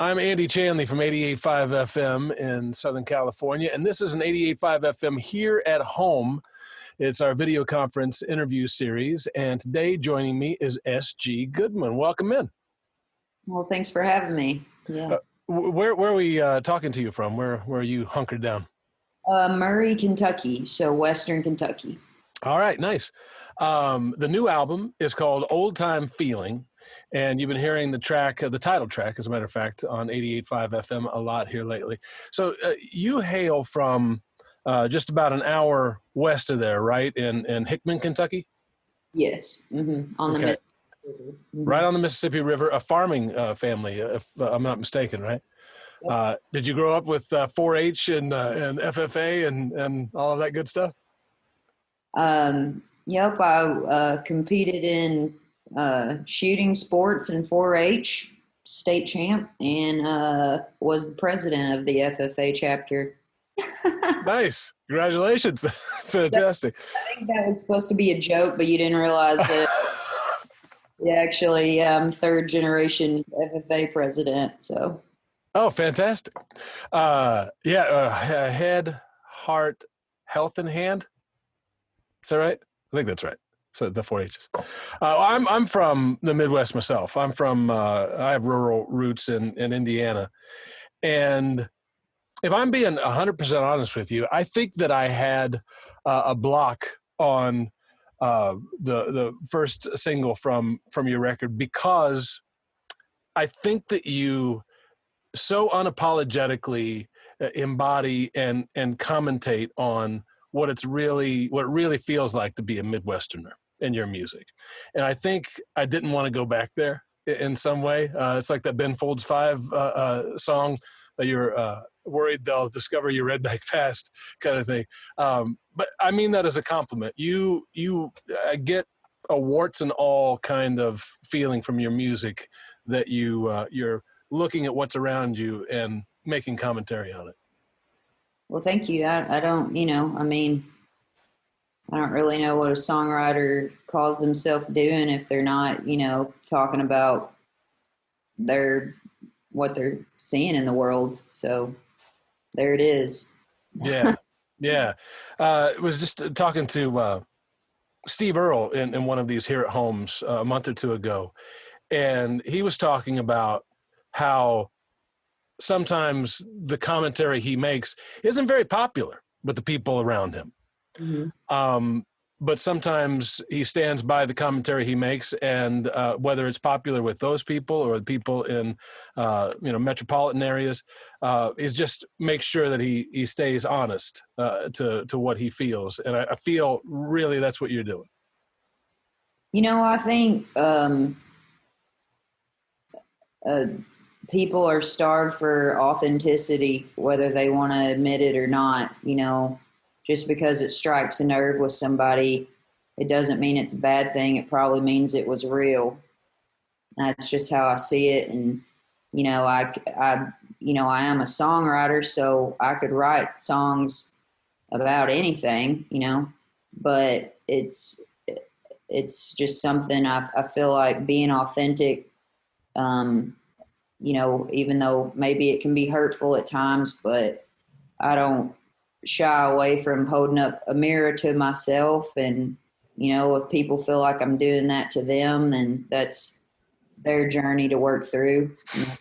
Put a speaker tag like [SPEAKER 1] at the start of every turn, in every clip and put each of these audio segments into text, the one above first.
[SPEAKER 1] I'm Andy Chanley from 88.5 FM in Southern California, and this is an 88.5 FM here at home. It's our video conference interview series, and today joining me is S.G. Goodman. Welcome in.
[SPEAKER 2] Well, thanks for having me. Yeah.
[SPEAKER 1] Where are we talking to you from? Where are you hunkered down?
[SPEAKER 2] Murray, Kentucky, so Western Kentucky.
[SPEAKER 1] All right, nice. The new album is called Old Time Feeling, and you've been hearing the title track, as a matter of fact, on 88.5 FM a lot here lately. So you hail from just about an hour west of there, right, in Hickman, Kentucky?
[SPEAKER 2] Yes, on the Mississippi River.
[SPEAKER 1] Right on the Mississippi River, a farming family, if I'm not mistaken, right? Yep. Did you grow up with 4-H and FFA and all of that good stuff?
[SPEAKER 2] Yep, I competed in shooting sports and 4-H, state champ, and was the president of the FFA chapter.
[SPEAKER 1] Nice. Congratulations. That's fantastic.
[SPEAKER 2] I think that was supposed to be a joke, but you didn't realize that actually I'm third generation FFA president. So.
[SPEAKER 1] Oh, fantastic. Head, heart, health in hand. Is that right? I think that's right. So the 4-H's. I'm from the Midwest myself. I'm from, I have rural roots in Indiana. And if I'm being 100% honest with you, I think that I had a block on the first single from your record, because I think that you so unapologetically embody and commentate on what it really feels like to be a Midwesterner in your music. And I think I didn't want to go back there in some way. It's like that Ben Folds 5 song, you're worried they'll discover you read back fast kind of thing. But I mean that as a compliment. You get a warts and all kind of feeling from your music that you're looking at what's around you and making commentary on it.
[SPEAKER 2] Well, thank you. I don't, I don't really know what a songwriter calls themselves doing if they're not, talking about what they're seeing in the world. So there it is.
[SPEAKER 1] Yeah. Yeah. I was just talking to Steve Earle in one of these here at homes a month or two ago. And he was talking about how sometimes the commentary he makes isn't very popular with the people around him. Mm-hmm. But sometimes he stands by the commentary he makes, and whether it's popular with those people or people in metropolitan areas, is just make sure that he stays honest to what he feels. And I feel really that's what you're doing.
[SPEAKER 2] I think people are starved for authenticity, whether they want to admit it or not. Just because it strikes a nerve with somebody, it doesn't mean it's a bad thing. It probably means it was real. That's just how I see it. And, I am a songwriter, so I could write songs about anything, but it's just something I feel like being authentic, even though maybe it can be hurtful at times, but I don't shy away from holding up a mirror to myself. And, if people feel like I'm doing that to them, then that's their journey to work through. I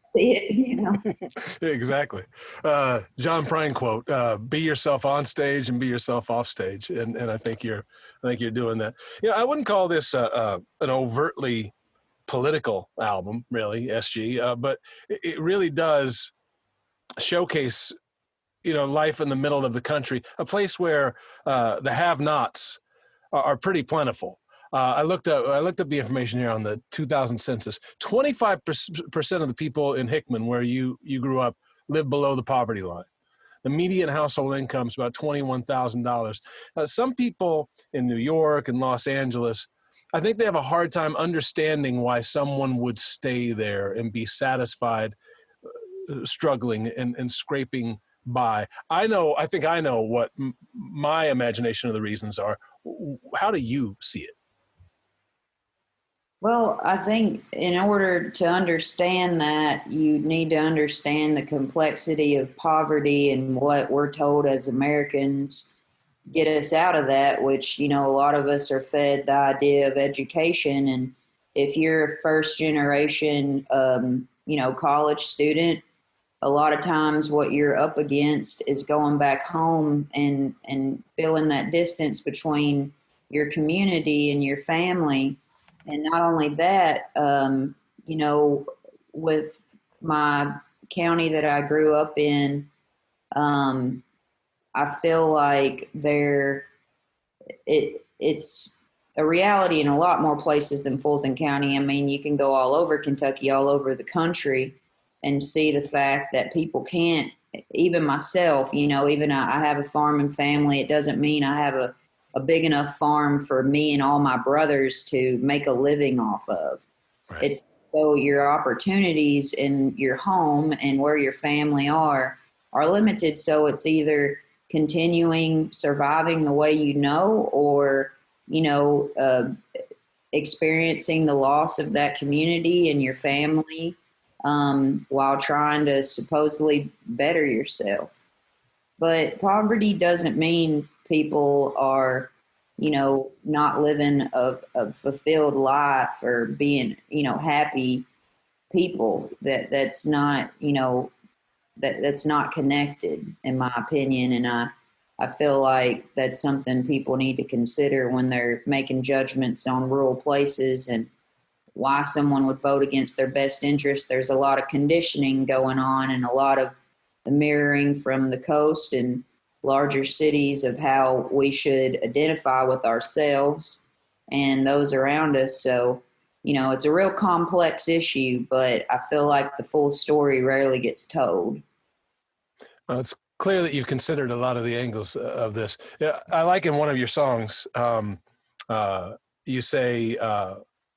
[SPEAKER 2] see it,
[SPEAKER 1] Exactly. John Prine quote, be yourself on stage and be yourself off stage. And I think you're doing that. I wouldn't call this an overtly political album, really, SG, but it really does showcase life in the middle of the country, a place where the have-nots are pretty plentiful. I looked up the information here on the 2000 census. 25% of the people in Hickman, where you grew up, live below the poverty line. The median household income is about $21,000. Some people in New York and Los Angeles, I think they have a hard time understanding why someone would stay there and be satisfied struggling and scraping by. I think I know what my imagination of the reasons are. How do you see it?
[SPEAKER 2] Well, I think in order to understand that, you need to understand the complexity of poverty and what we're told as Americans get us out of that, which, a lot of us are fed the idea of education. And if you're a first generation, college student, a lot of times what you're up against is going back home and feeling that distance between your community and your family. And not only that, with my county that I grew up in, um, I feel like it's a reality in a lot more places than Fulton County. I mean, you can go all over Kentucky, all over the country, and see the fact that people can't. Even myself, even I have a farming family. It doesn't mean I have a big enough farm for me and all my brothers to make a living off of.
[SPEAKER 1] Right.
[SPEAKER 2] It's so your opportunities in your home and where your family are limited. So it's either continuing surviving the way or you know uh, experiencing the loss of that community and your family, while trying to supposedly better yourself. But poverty doesn't mean people are, not living a fulfilled life or being, happy people. That's not, that's not connected, in my opinion. And I feel like that's something people need to consider when they're making judgments on rural places and why someone would vote against their best interest. There's a lot of conditioning going on and a lot of the mirroring from the coast and larger cities of how we should identify with ourselves and those around us. So, it's a real complex issue, but I feel like the full story rarely gets told.
[SPEAKER 1] Well, it's clear that you've considered a lot of the angles of this. Yeah, I like in one of your songs, you say,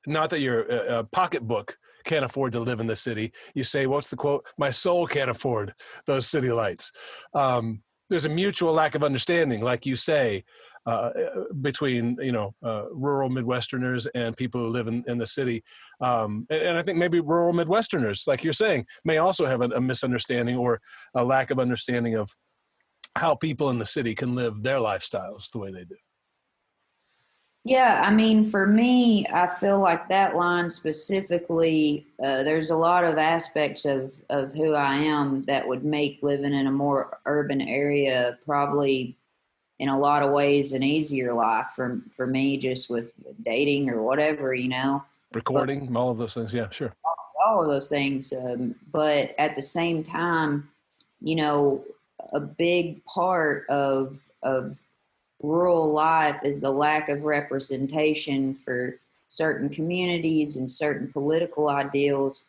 [SPEAKER 1] not that your pocketbook can't afford to live in the city. You say, what's the quote? My soul can't afford those city lights. There's a mutual lack of understanding, like you say, between rural Midwesterners and people who live in the city, and I think maybe rural Midwesterners, like you're saying, may also have a misunderstanding or a lack of understanding of how people in the city can live their lifestyles the way they do.
[SPEAKER 2] Yeah, I mean, for me, I feel like that line specifically, there's a lot of aspects of who I am that would make living in a more urban area probably in a lot of ways an easier life for me, just with dating or whatever, but
[SPEAKER 1] Recording, all of those things. Yeah, sure.
[SPEAKER 2] all of those things. But at the same time, you know, a big part of rural life is the lack of representation for certain communities and certain political ideals.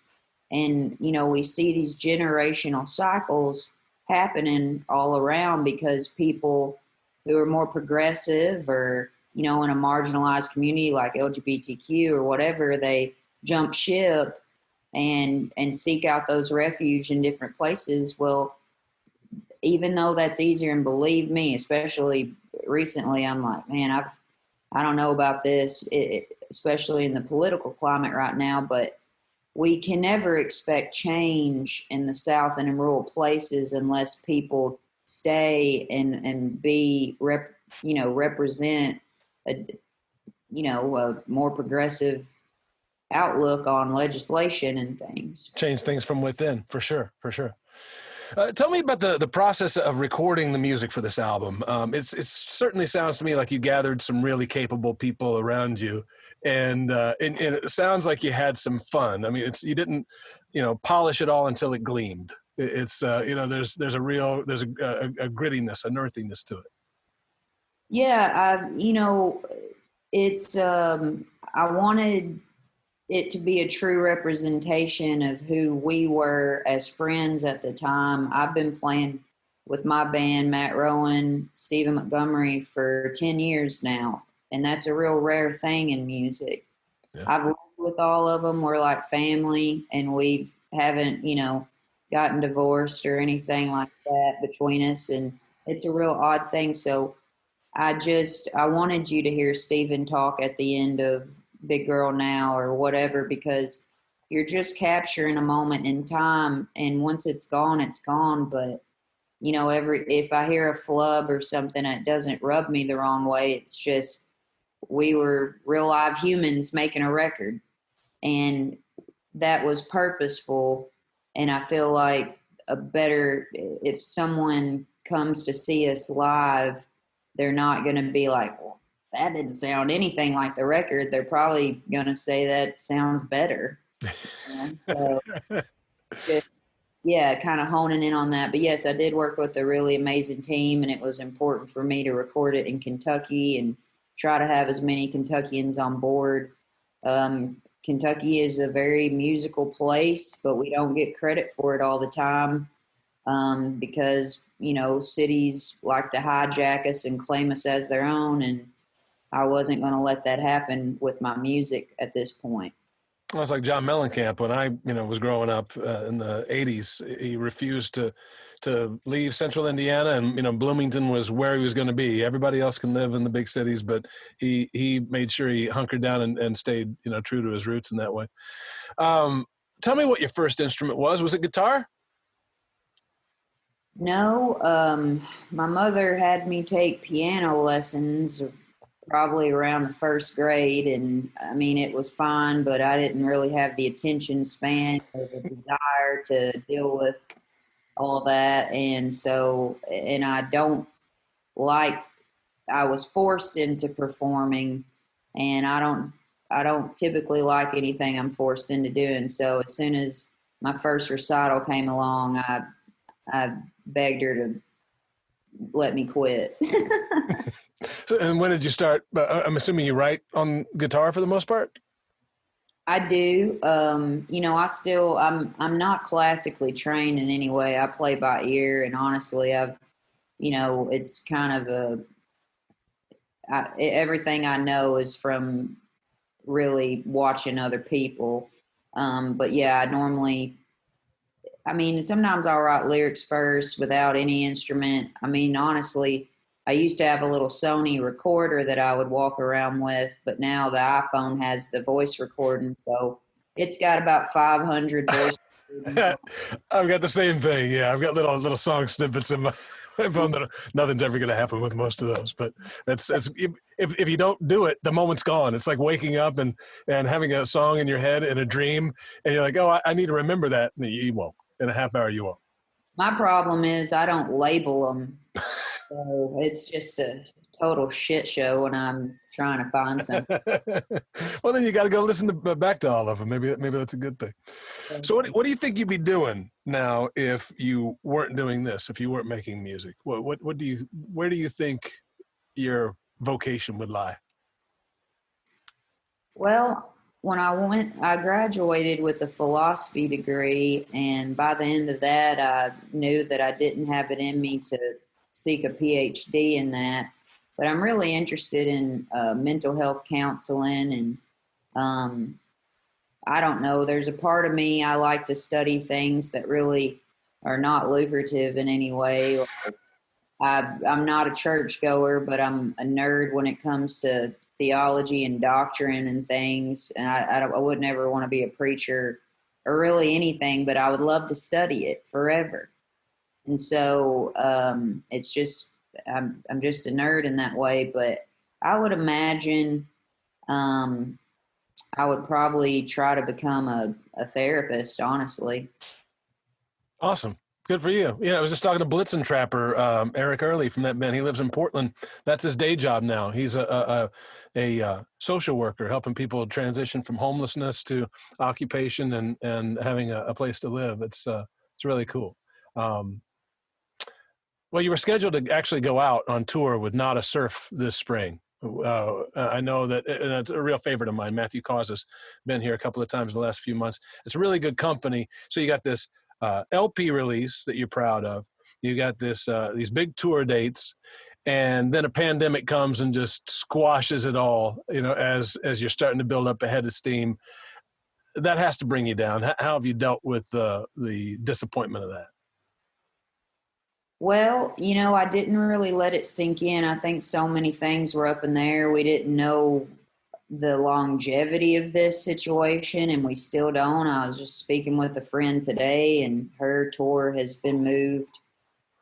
[SPEAKER 2] And, we see these generational cycles happening all around because people who are more progressive or, in a marginalized community like LGBTQ or whatever, they jump ship and seek out those refuge in different places. Well, even though that's easier, and believe me, especially recently, I'm like, man, I don't know about this, especially in the political climate right now, but we can never expect change in the South and in rural places unless people stay and represent a, a more progressive outlook on legislation and things.
[SPEAKER 1] Change things from within, for sure, for sure. Tell me about the process of recording the music for this album. It certainly sounds to me like you gathered some really capable people around you, and it sounds like you had some fun. I mean, you didn't, polish it all until it gleamed. There's a grittiness, an earthiness to it.
[SPEAKER 2] Yeah, it's I wanted it to be a true representation of who we were as friends at the time. I've been playing with my band, Matt Rowan, Stephen Montgomery, for 10 years now. And that's a real rare thing in music.
[SPEAKER 1] Yeah.
[SPEAKER 2] I've lived with all of them. We're like family, and we haven't, gotten divorced or anything like that between us. And it's a real odd thing. So I wanted you to hear Stephen talk at the end of big girl now or whatever, because you're just capturing a moment in time, and once it's gone, it's gone. But you know, if I hear a flub or something that doesn't rub me the wrong way, it's just we were real live humans making a record, and that was purposeful. And I feel like if someone comes to see us live, they're not going to be like, well, that didn't sound anything like the record. They're probably going to say that sounds better. So just, yeah, kind of honing in on that. But yes, I did work with a really amazing team, and it was important for me to record it in Kentucky and try to have as many Kentuckians on board. Kentucky is a very musical place, but we don't get credit for it all the time, because, you know, cities like to hijack us and claim us as their own. And I wasn't going to let that happen with my music at this point.
[SPEAKER 1] Well, it's like John Mellencamp when I, was growing up in the '80s. He refused to leave Central Indiana, and Bloomington was where he was going to be. Everybody else can live in the big cities, but he made sure he hunkered down and stayed true to his roots in that way. Tell me what your first instrument was. Was it guitar?
[SPEAKER 2] No, my mother had me take piano lessons probably around the first grade. And I mean, it was fine, but I didn't really have the attention span or the desire to deal with all that. And so, and I was forced into performing, and I don't typically like anything I'm forced into doing. So as soon as my first recital came along, I begged her to let me quit.
[SPEAKER 1] And when did you start? I'm assuming you write on guitar for the most part?
[SPEAKER 2] I do. I'm not classically trained in any way. I play by ear, and honestly, it's kind of everything I know is from really watching other people. But yeah, sometimes I'll write lyrics first without any instrument. I mean, honestly, I used to have a little Sony recorder that I would walk around with, but now the iPhone has the voice recording, so it's got about 500 voice recordings.
[SPEAKER 1] I've got the same thing. Yeah, I've got little song snippets in my phone that nothing's ever going to happen with most of those. But it's if you don't do it, the moment's gone. It's like waking up and having a song in your head in a dream, and you're like, oh, I need to remember that. And you won't. In a half hour, you won't.
[SPEAKER 2] My problem is I don't label them. So it's just a total shit show when I'm trying to find something.
[SPEAKER 1] Well, then you got to go listen back to all of them. Maybe that's a good thing. So what do you think you'd be doing now if you weren't doing this? If you weren't making music? Where do you think your vocation would lie?
[SPEAKER 2] Well, I graduated with a philosophy degree, and by the end of that, I knew that I didn't have it in me to seek a PhD in that. But I'm really interested in mental health counseling, and I don't know. There's a part of me, I like to study things that really are not lucrative in any way. I'm not a churchgoer, but I'm a nerd when it comes to theology and doctrine and things. And I would never want to be a preacher or really anything, but I would love to study it forever. And so it's just I'm just a nerd in that way. But I would imagine I would probably try to become a therapist, honestly.
[SPEAKER 1] Awesome. Good for you. Yeah, I was just talking to Blitzen Trapper, Eric Early from that band. He lives in Portland. That's his day job now. He's a social worker, helping people transition from homelessness to occupation and having a place to live. It's really cool. Well, you were scheduled to actually go out on tour with Not a Surf this spring. I know that that's a real favorite of mine. Matthew Cause has been here a couple of times in the last few months. It's a really good company. So you got this LP release that you're proud of. You got these big tour dates, and then a pandemic comes and just squashes it all. As you're starting to build up a head of steam, that has to bring you down. How have you dealt with the disappointment of that?
[SPEAKER 2] Well, I didn't really let it sink in. I think so many things were up in there. We didn't know the longevity of this situation, and we still don't. I was just speaking with a friend today, and her tour has been moved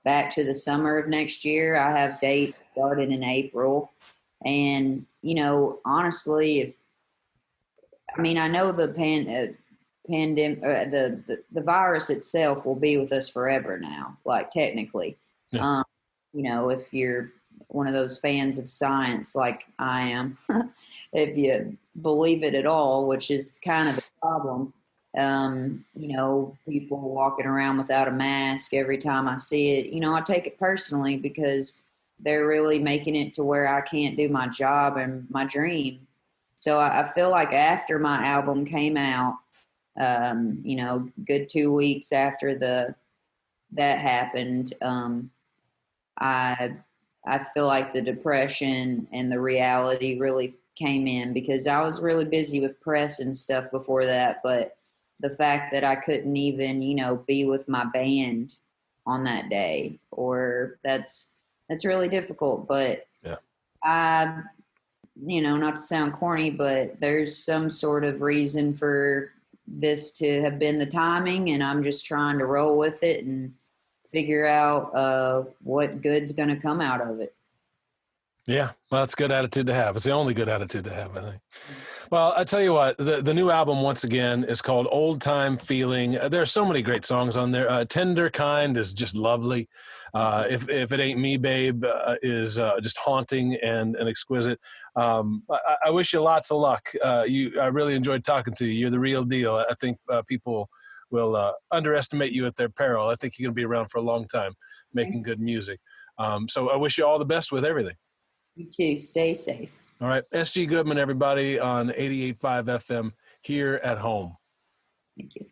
[SPEAKER 2] back to the summer of next year. I have dates starting in April. And, honestly, I know the pandemic, the virus itself will be with us forever now, like technically.
[SPEAKER 1] Yeah.
[SPEAKER 2] If you're one of those fans of science like I am, if you believe it at all, which is kind of the problem. People walking around without a mask every time I see it, I take it personally because they're really making it to where I can't do my job and my dream. So I feel like after my album came out, good 2 weeks after that happened, I I feel like the depression and the reality really came in because I was really busy with press and stuff before that, but the fact that I couldn't even, be with my band on that day, or that's really difficult. But
[SPEAKER 1] Yeah.
[SPEAKER 2] I, not to sound corny, but there's some sort of reason for this to have been the timing, and I'm just trying to roll with it and figure out what good's going to come out of it.
[SPEAKER 1] Yeah, well, that's a good attitude to have. It's the only good attitude to have, I think. Well, I tell you what, the new album, once again, is called Old Time Feeling. There are so many great songs on there. Tender Kind is just lovely. If It Ain't Me, Babe is just haunting and exquisite. I wish you lots of luck. I really enjoyed talking to you. You're the real deal. I think people will underestimate you at their peril. I think you're going to be around for a long time making good music. So I wish you all the best with everything.
[SPEAKER 2] You too. Stay safe.
[SPEAKER 1] All right. SG Goodman, everybody, on 88.5 FM here at home.
[SPEAKER 2] Thank you.